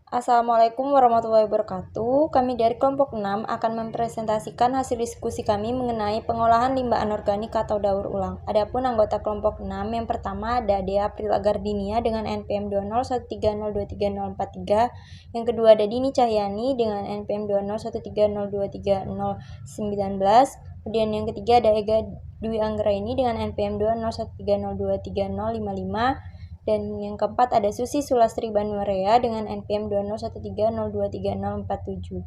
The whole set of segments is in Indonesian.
Assalamualaikum warahmatullahi wabarakatuh. Kami dari kelompok 6 akan mempresentasikan hasil diskusi kami mengenai pengolahan limbah anorganik atau daur ulang. Adapun anggota kelompok 6 yang pertama ada Dea Aprila Gardinia dengan NPM 201302303. Yang kedua ada Dini Cahyani dengan NPM 201302309. Kemudian yang ketiga ada Ega Dwi Anggraini dengan NPM 20130233055. Dan yang keempat ada Susi Sulastri Banurea dengan NPM 20130233047.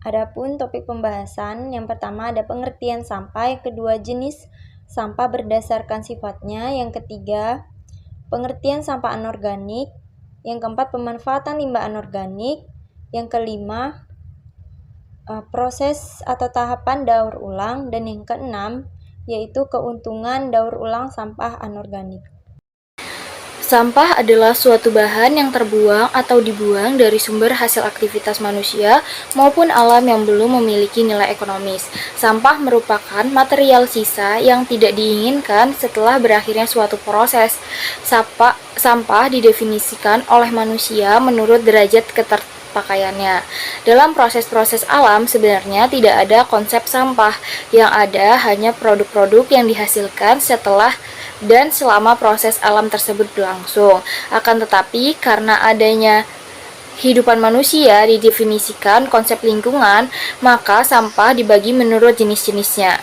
Adapun topik pembahasan, yang pertama ada pengertian sampah, yang kedua jenis sampah berdasarkan sifatnya, yang ketiga pengertian sampah anorganik, yang keempat pemanfaatan limbah anorganik, yang kelima proses atau tahapan daur ulang, dan yang keenam yaitu keuntungan daur ulang sampah anorganik. Sampah adalah suatu bahan yang terbuang atau dibuang dari sumber hasil aktivitas manusia maupun alam yang belum memiliki nilai ekonomis. Sampah merupakan material sisa yang tidak diinginkan setelah berakhirnya suatu proses. Sampah didefinisikan oleh manusia menurut derajat keterpakaiannya. Dalam proses-proses alam sebenarnya tidak ada konsep sampah, yang ada hanya produk-produk yang dihasilkan setelah dan selama proses alam tersebut berlangsung. Akan tetapi, karena adanya kehidupan manusia didefinisikan konsep lingkungan, maka sampah dibagi menurut jenis-jenisnya.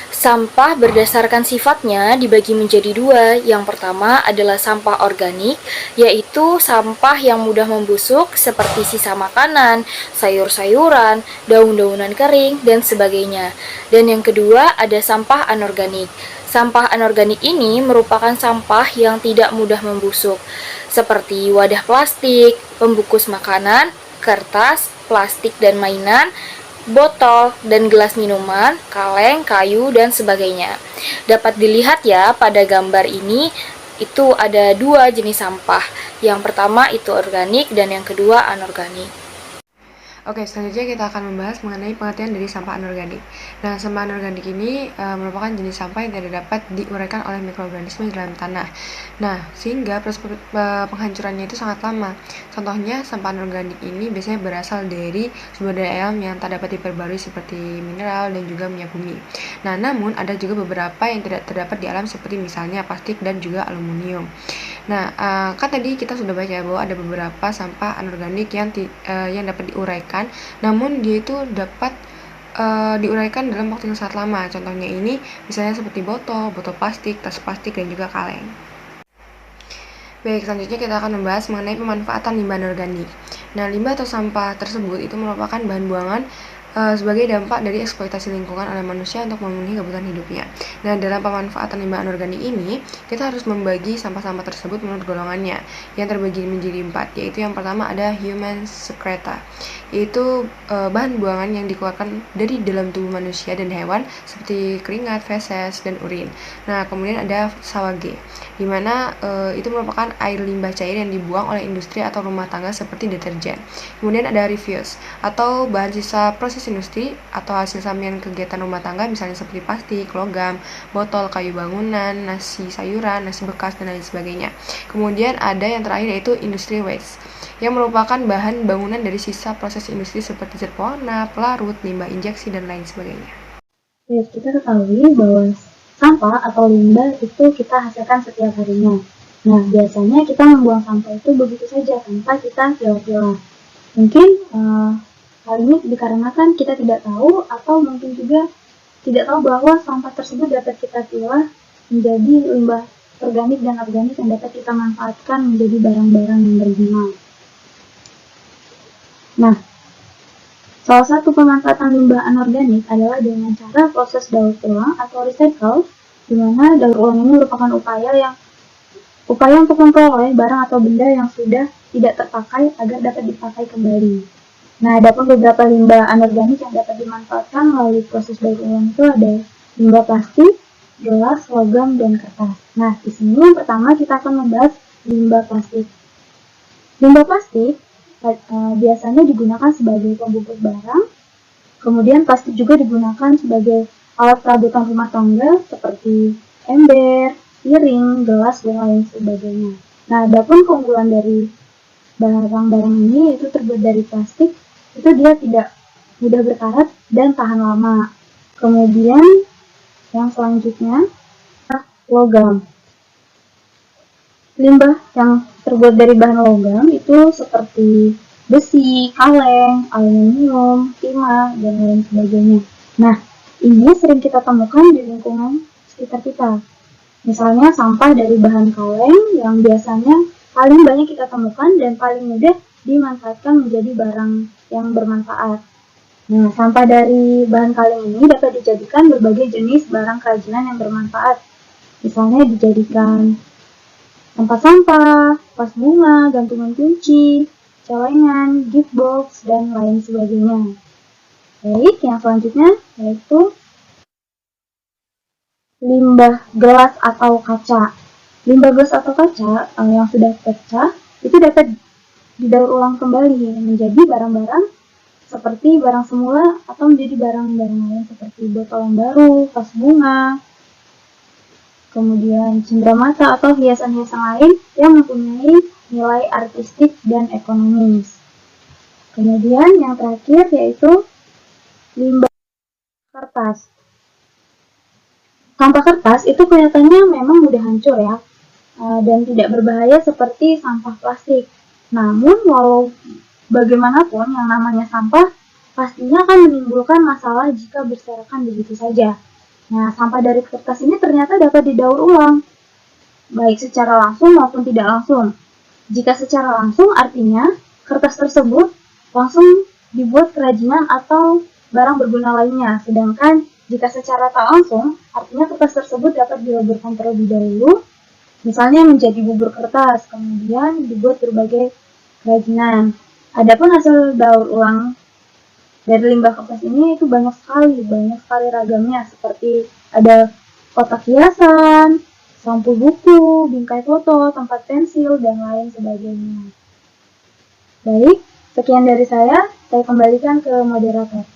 Sampah berdasarkan sifatnya dibagi menjadi dua. Yang pertama adalah sampah organik, yaitu sampah yang mudah membusuk seperti sisa makanan, sayur-sayuran, daun-daunan kering, dan sebagainya. Dan yang kedua ada sampah anorganik. Sampah anorganik ini merupakan sampah yang tidak mudah membusuk, seperti wadah plastik, pembungkus makanan, kertas, plastik dan mainan, botol dan gelas minuman, kaleng, kayu, dan sebagainya. Dapat dilihat ya pada gambar ini, itu ada dua jenis sampah. Yang pertama itu organik dan yang kedua anorganik. Oke, selanjutnya kita akan membahas mengenai pengertian dari sampah anorganik. Nah, sampah anorganik ini merupakan jenis sampah yang tidak dapat diuraikan oleh mikroorganisme dalam tanah. Nah, sehingga proses penghancurannya itu sangat lama. Contohnya, sampah anorganik ini biasanya berasal dari sumber daya alam yang tak dapat diperbarui seperti mineral dan juga minyak bumi. Nah, namun ada juga beberapa yang tidak terdapat di alam seperti misalnya plastik dan juga aluminium. Nah, kan tadi kita sudah baca bahwa ada beberapa sampah anorganik yang dapat diuraikan, namun dia itu dapat diuraikan dalam waktu yang sangat lama. Contohnya ini misalnya seperti botol plastik, tas plastik, dan juga kaleng. Baik, selanjutnya kita akan membahas mengenai pemanfaatan limbah anorganik. Nah, limbah atau sampah tersebut itu merupakan bahan buangan sebagai dampak dari eksploitasi lingkungan oleh manusia untuk memenuhi kebutuhan hidupnya. Nah, dalam pemanfaatan limbah anorganik ini, kita harus membagi sampah-sampah tersebut menurut golongannya, yang terbagi menjadi 4, yaitu yang pertama ada human secreta, yaitu bahan buangan yang dikeluarkan dari dalam tubuh manusia dan hewan seperti keringat, feses, dan urin. Nah, kemudian ada sawage, di mana itu merupakan air limbah cair yang dibuang oleh industri atau rumah tangga seperti deterjen. Kemudian ada refuse, atau bahan sisa proses industri atau hasil sampingan kegiatan rumah tangga misalnya seperti plastik, logam, botol, kayu bangunan, nasi sayuran, nasi bekas, dan lain sebagainya. Kemudian ada yang terakhir yaitu industry waste, yang merupakan bahan bangunan dari sisa proses industri seperti zat pewarna, pelarut, limbah injeksi, dan lain sebagainya. Ya, kita ketahui bahwa sampah atau limbah itu kita hasilkan setiap harinya. Nah, biasanya kita membuang sampah itu begitu saja tanpa kita pilah-pilah. Mungkin hal ini dikarenakan kita tidak tahu atau mungkin juga tidak tahu bahwa sampah tersebut dapat kita pilah menjadi limbah organik dan organik yang dapat kita manfaatkan menjadi barang-barang yang berguna. Nah, salah satu pemanfaatan limbah anorganik adalah dengan cara proses daur ulang atau recycle, di mana daur ulang ini merupakan upaya untuk memperoleh barang atau benda yang sudah tidak terpakai agar dapat dipakai kembali. Nah, ada pun beberapa limbah anorganik yang dapat dimanfaatkan melalui proses daur ulang itu ada limbah plastik, gelas, logam, dan kertas. Nah, di sini yang pertama kita akan membahas limbah plastik. Limbah plastik biasanya digunakan sebagai pembungkus barang, kemudian plastik juga digunakan sebagai alat perabotan rumah tangga seperti ember, piring, gelas, dan lain sebagainya. Nah, ada pun keunggulan dari barang-barang ini itu terbuat dari plastik, itu dia tidak mudah berkarat dan tahan lama. Kemudian yang selanjutnya logam. Limbah yang terbuat dari bahan logam itu seperti besi, kaleng, aluminium, timah, dan lain sebagainya. Nah, ini sering kita temukan di lingkungan sekitar kita. Misalnya sampah dari bahan kaleng yang biasanya paling banyak kita temukan dan paling mudah dimanfaatkan menjadi barang yang bermanfaat. Nah, sampah dari bahan kaleng ini dapat dijadikan berbagai jenis barang kerajinan yang bermanfaat. Misalnya dijadikan tempat sampah, vas bunga, gantungan kunci, celengan, gift box, dan lain sebagainya. Baik, yang selanjutnya yaitu limbah gelas atau kaca. Limbah gelas atau kaca yang sudah pecah itu dapat didaur ulang kembali menjadi barang-barang seperti barang semula atau menjadi barang-barang lain seperti botol yang baru, vas bunga, kemudian cenderamata atau hiasan-hiasan lain yang mempunyai nilai artistik dan ekonomis. Kemudian yang terakhir yaitu limbah kertas. Sampah kertas itu kelihatannya memang mudah hancur ya, dan tidak berbahaya seperti sampah plastik. Namun walau bagaimanapun yang namanya sampah pastinya akan menimbulkan masalah jika berserakan begitu saja. Nah, sampah dari kertas ini ternyata dapat didaur ulang, baik secara langsung maupun tidak langsung. Jika secara langsung artinya kertas tersebut langsung dibuat kerajinan atau barang berguna lainnya, sedangkan jika secara tak langsung artinya kertas tersebut dapat dileburkan terlebih dahulu, misalnya menjadi bubur kertas, kemudian dibuat berbagai kerajinan. Adapun hasil daur ulang dari limbah kertas ini itu banyak sekali ragamnya, seperti ada kotak hiasan, sampul buku, bingkai foto, tempat pensil, dan lain sebagainya. Baik, sekian dari saya kembalikan ke moderator.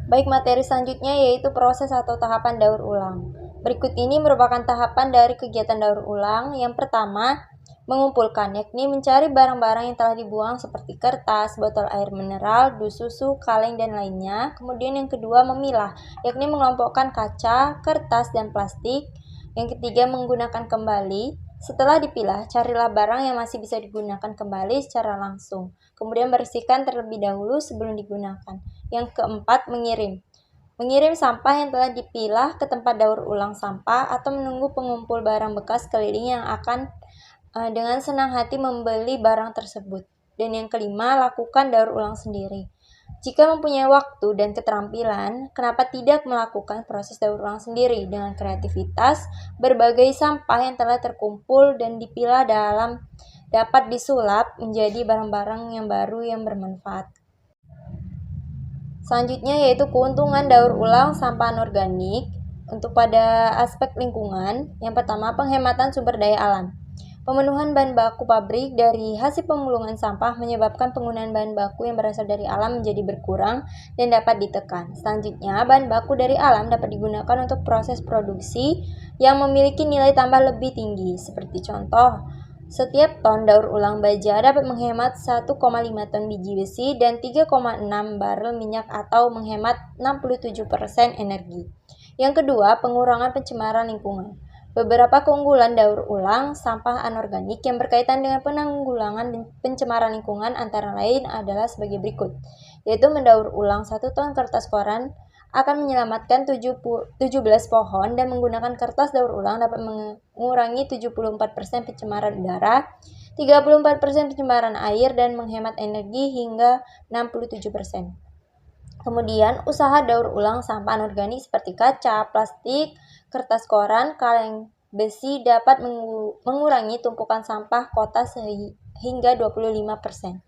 Baik, materi selanjutnya yaitu proses atau tahapan daur ulang. Berikut ini merupakan tahapan dari kegiatan daur ulang. Yang pertama, mengumpulkan, yakni mencari barang-barang yang telah dibuang seperti kertas, botol air mineral, dus susu, kaleng, dan lainnya. Kemudian yang kedua, memilah, yakni mengelompokkan kaca, kertas, dan plastik. Yang ketiga, menggunakan kembali. Setelah dipilah, carilah barang yang masih bisa digunakan kembali secara langsung. Kemudian bersihkan terlebih dahulu sebelum digunakan. Yang keempat, mengirim. Mengirim sampah yang telah dipilah ke tempat daur ulang sampah atau menunggu pengumpul barang bekas keliling yang akan dengan senang hati membeli barang tersebut. Dan yang kelima, lakukan daur ulang sendiri. Jika mempunyai waktu dan keterampilan, kenapa tidak melakukan proses daur ulang sendiri dengan kreativitas? Berbagai sampah yang telah terkumpul dan dipilah dapat disulap menjadi barang-barang yang baru yang bermanfaat. Selanjutnya yaitu keuntungan daur ulang sampah anorganik. Untuk pada aspek lingkungan, yang pertama penghematan sumber daya alam. Pemenuhan bahan baku pabrik dari hasil pemulungan sampah menyebabkan penggunaan bahan baku yang berasal dari alam menjadi berkurang dan dapat ditekan. Selanjutnya, bahan baku dari alam dapat digunakan untuk proses produksi yang memiliki nilai tambah lebih tinggi. Seperti contoh, setiap ton daur ulang baja dapat menghemat 1,5 ton biji besi dan 3,6 barel minyak atau menghemat 67% energi. Yang kedua, pengurangan pencemaran lingkungan. Beberapa keunggulan daur ulang sampah anorganik yang berkaitan dengan penanggulangan dan pencemaran lingkungan antara lain adalah sebagai berikut, yaitu mendaur ulang 1 ton kertas koran akan menyelamatkan 17 pohon dan menggunakan kertas daur ulang dapat mengurangi 74% pencemaran udara, 34% pencemaran air, dan menghemat energi hingga 67%. Kemudian, usaha daur ulang sampah anorganik seperti kaca, plastik, kertas koran, kaleng, besi dapat mengurangi tumpukan sampah kota hingga 25%.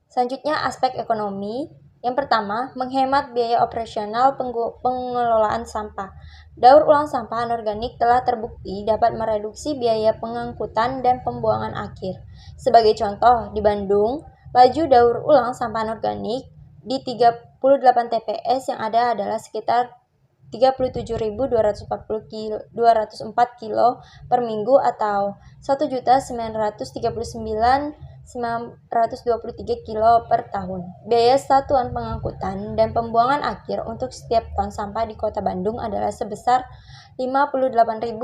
Selanjutnya, aspek ekonomi. Yang pertama, menghemat biaya operasional pengelolaan sampah. Daur ulang sampah anorganik telah terbukti dapat mereduksi biaya pengangkutan dan pembuangan akhir. Sebagai contoh, di Bandung, laju daur ulang sampah anorganik di 38 TPS yang ada adalah sekitar 37.204 kilo per minggu atau 1.939.923 kilo per tahun. Biaya satuan pengangkutan dan pembuangan akhir untuk setiap ton sampah di Kota Bandung adalah sebesar 58.540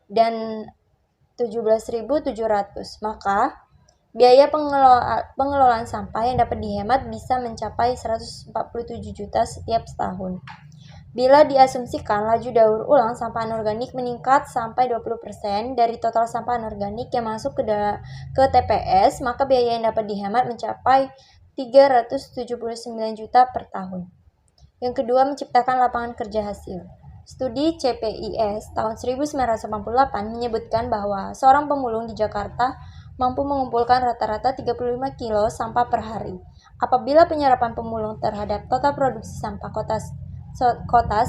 dan 17.700. Maka biaya pengelolaan sampah yang dapat dihemat bisa mencapai 147 juta setiap setahun. Bila diasumsikan laju daur ulang sampah anorganik meningkat sampai 20% dari total sampah anorganik yang masuk ke TPS, maka biaya yang dapat dihemat mencapai 379 juta per tahun. Yang kedua, menciptakan lapangan kerja hasil. Studi CPIS tahun 1988 menyebutkan bahwa seorang pemulung di Jakarta mampu mengumpulkan rata-rata 35 kilo sampah per hari. Apabila penyerapan pemulung terhadap total produksi sampah kota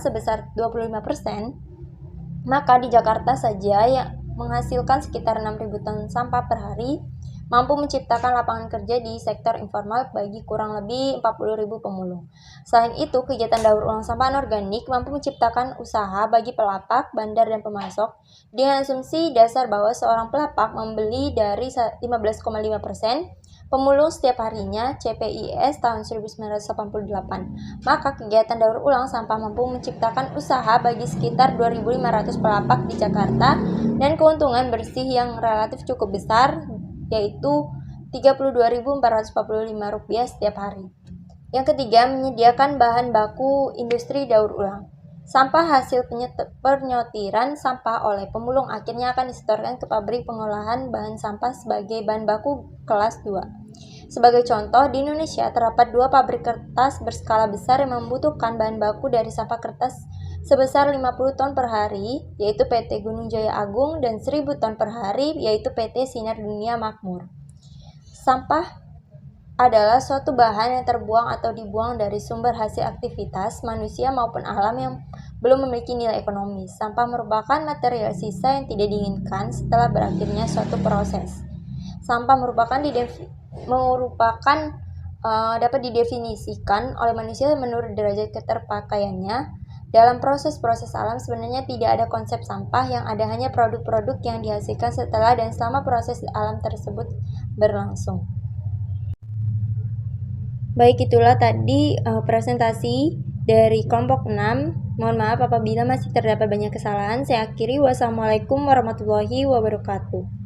sebesar 25%, maka di Jakarta saja yang menghasilkan sekitar 6.000 ton sampah per hari mampu menciptakan lapangan kerja di sektor informal bagi kurang lebih 40.000 pemulung. Selain itu, kegiatan daur ulang sampah anorganik mampu menciptakan usaha bagi pelapak, bandar, dan pemasok dengan asumsi dasar bahwa seorang pelapak membeli dari 15,5% pemulung setiap harinya CPIS tahun 1988. Maka kegiatan daur ulang sampah mampu menciptakan usaha bagi sekitar 2.500 pelapak di Jakarta dan keuntungan bersih yang relatif cukup besar, yaitu Rp32.445 setiap hari. Yang ketiga, menyediakan bahan baku industri daur ulang. Sampah hasil penyortiran sampah oleh pemulung akhirnya akan disetorkan ke pabrik pengolahan bahan sampah sebagai bahan baku kelas 2. Sebagai contoh, di Indonesia terdapat 2 pabrik kertas berskala besar yang membutuhkan bahan baku dari sampah kertas sebesar 50 ton per hari, yaitu PT Gunung Jaya Agung, dan 1.000 ton per hari, yaitu PT Sinar Dunia Makmur. Sampah adalah suatu bahan yang terbuang atau dibuang dari sumber hasil aktivitas manusia maupun alam yang belum memiliki nilai ekonomis. Sampah merupakan material sisa yang tidak diinginkan setelah berakhirnya suatu proses. Sampah dapat didefinisikan oleh manusia menurut derajat keterpakaiannya. Dalam proses-proses alam sebenarnya tidak ada konsep sampah, yang ada hanya produk-produk yang dihasilkan setelah dan selama proses alam tersebut berlangsung. Baik, itulah tadi presentasi dari kelompok 6. Mohon maaf apabila masih terdapat banyak kesalahan. Saya akhiri. Wassalamualaikum warahmatullahi wabarakatuh.